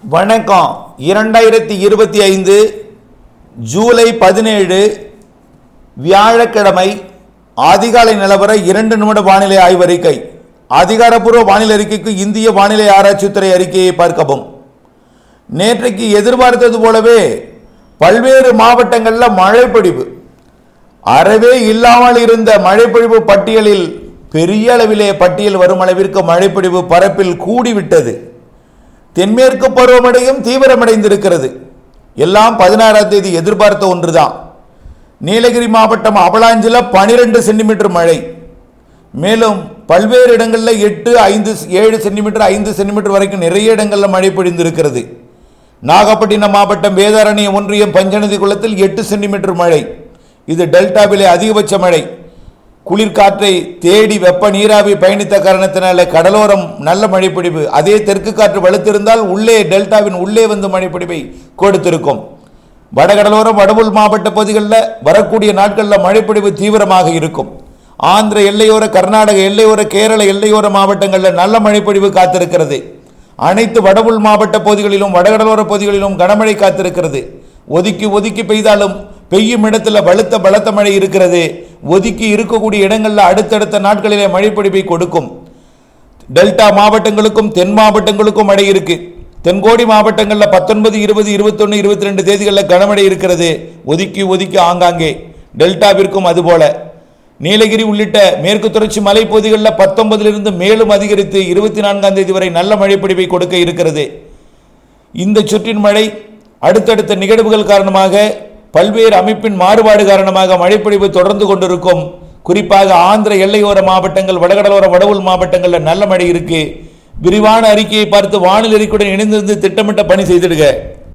வணக்கம். 2025 ஜூலை 17 வியாழக்கிழமை அதிகாலை நிலவர 2 நிமிட வானிலை ஆய்வறிக்கை. அதிகாரப்பூர்வ வானிலை அறிக்கைக்கு இந்திய வானிலை ஆராய்ச்சித்துறை அறிக்கையை பார்க்கவும். நேற்றைக்கு எதிர்பார்த்தது போலவே பல்வேறு மாவட்டங்களில் மழைப்பொழிவு அறவே இல்லாமல் இருந்த மழைப்பொழிவு பட்டியலில் பெரிய அளவிலே பட்டியல் வரும் அளவிற்கு மழைப்பொழிவு பரப்பில் கூடிவிட்டது. தென்மேற்கு பருவமழையும் தீவிரமடைந்திருக்கிறது. எல்லாம் 16ஆம் தேதி எதிர்பார்த்த ஒன்றுதான். நீலகிரி மாவட்டம் அவலாஞ்சில் 12 சென்டிமீட்டர் மழை, மேலும் பல்வேறு இடங்களில் 8, 5, 7 சென்டிமீட்டர் 5 சென்டிமீட்டர் வரைக்கும் நிறைய இடங்களில் மழை பொழிந்திருக்கிறது. நாகப்பட்டினம் மாவட்டம் வேதாரண்யம் ஒன்றியம் பஞ்சநதி குளத்தில் 8 சென்டிமீட்டர் மழை. இது டெல்டாவிலே அதிகபட்ச மழை. குளிர்காற்றை தேடி வெப்ப நீராவி பயணித்த காரணத்தினால கடலோரம் நல்ல மழைப்பொழிவு. அதே தெற்கு காற்று வலுத்திருந்தால் உள்ளே டெல்டாவின் உள்ளே வந்து மழைப்பொழிவை கொடுத்திருக்கும். வடகடலோரம் வடவுள் மாவட்ட பகுதிகளில் வரக்கூடிய நாட்களில் மழைப்பொழிவு தீவிரமாக இருக்கும். ஆந்திர எல்லையோர, கர்நாடக எல்லையோர, கேரள எல்லையோர மாவட்டங்களில் நல்ல மழைப்பொழிவு காத்திருக்கிறது. அனைத்து வடவுள் மாவட்ட பகுதிகளிலும் வடகடலோர பகுதிகளிலும் கனமழை காத்திருக்கிறது. ஒதுக்கி ஒதுக்கி பெய்தாலும் பெய்யும் இடத்துல பலத்த மழை இருக்கிறது. ஒதுக்கி இருக்கக்கூடிய இடங்களில் அடுத்தடுத்த நாட்களிலே மழைப்பொழிவை கொடுக்கும். டெல்டா மாவட்டங்களுக்கும் தென் மாவட்டங்களுக்கும் மழை இருக்கு. தென்கோடி மாவட்டங்களில் 19, 20, 21, 22 தேதிகளில் கனமழை இருக்கிறது. ஒதுக்கி ஒதுக்கி ஆங்காங்கே. டெல்டாவிற்கும் அதுபோல. நீலகிரி உள்ளிட்ட மேற்கு தொடர்ச்சி மலைப்பகுதிகளில் 19 மேலும் அதிகரித்து 24ஆம் தேதி வரை நல்ல மழைப்பொழிவை கொடுக்க இருக்கிறது. இந்த சுற்றின் மழை அடுத்தடுத்த நிகழ்வுகள் காரணமாக பல்வேறு அமைப்பின் மாறுபாடு காரணமாக மழைப்பொழிவு தொடர்ந்து கொண்டிருக்கும். குறிப்பாக ஆந்திர எல்லையோர மாவட்டங்கள், வடகடலோர வடவுள் மாவட்டங்களில் நல்ல மழை இருக்கு. விரிவான அறிக்கையை பார்த்து வானிலை அறிக்கையுடன் இணைந்திருந்து திட்டமிட்ட பணி செய்திடுக.